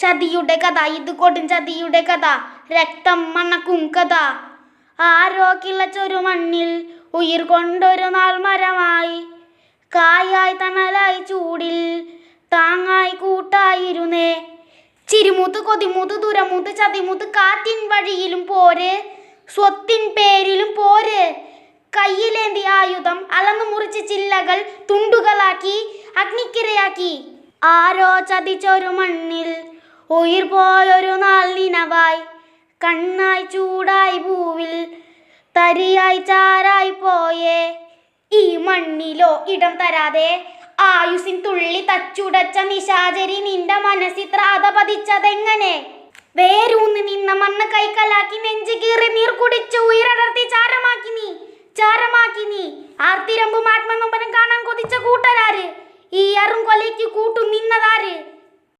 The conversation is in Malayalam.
ചതിയുടെ കഥ, ഇത് കൊടും ചതിയുടെ കഥ, രക്തം മണക്കും കഥ. ആരോ കിളച്ചൊരു മണ്ണിൽ ഉയിർ കൊണ്ടൊരു നാൾ മരമായി, കായായി തണലായി ചൂടിൽ താങ്ങായി കൂട്ടായിരുന്നേ. ചിരിമൂത്ത് കൊതിമൂത്ത് ദുരമൂത്ത് ചതിമൂത്ത് കാറ്റിൻ വഴിയിലും പോര്, സ്വത്തിൻ പേരിലും പോര്. കയ്യിലേന്തി ആയുധം അളന്നു മുറിച്ച് ചില്ലകൾ തുണ്ടുകളാക്കി അഗ്നിക്കിരയാക്കി. ആരോ ചതിച്ചൊരു മണ്ണിൽ ഉയിർ പോയൊരു നാൾ നിനവായി, കണ്ണായി ചൂടായി ഭൂവിൽ തരിയായി ചാരായി പോയേ. ഈ മണ്ണിലോ ഇടം തരാതെ ആയുസിൻ തുള്ളി തച്ചുടച്ച നിശാചരി, നിന്റെ മനസ്സിത്രാത പതിച്ചതെങ്ങനെ? വേരൂന്ന് നിന്ന മണ്ണ് കൈക്കലാക്കി നെഞ്ചു കീറി നീർ കുടിച്ച് ഉയരടർത്തി ചാരമാക്കി നീ. ആർത്തിരമ്പും ആത്മനൊമ്പരം കാണാൻ കൊതിച്ച കൂട്ടരാര്? ഈ അറും കൊലയ്ക്ക് കൂട്ടു നിന്നതാര്?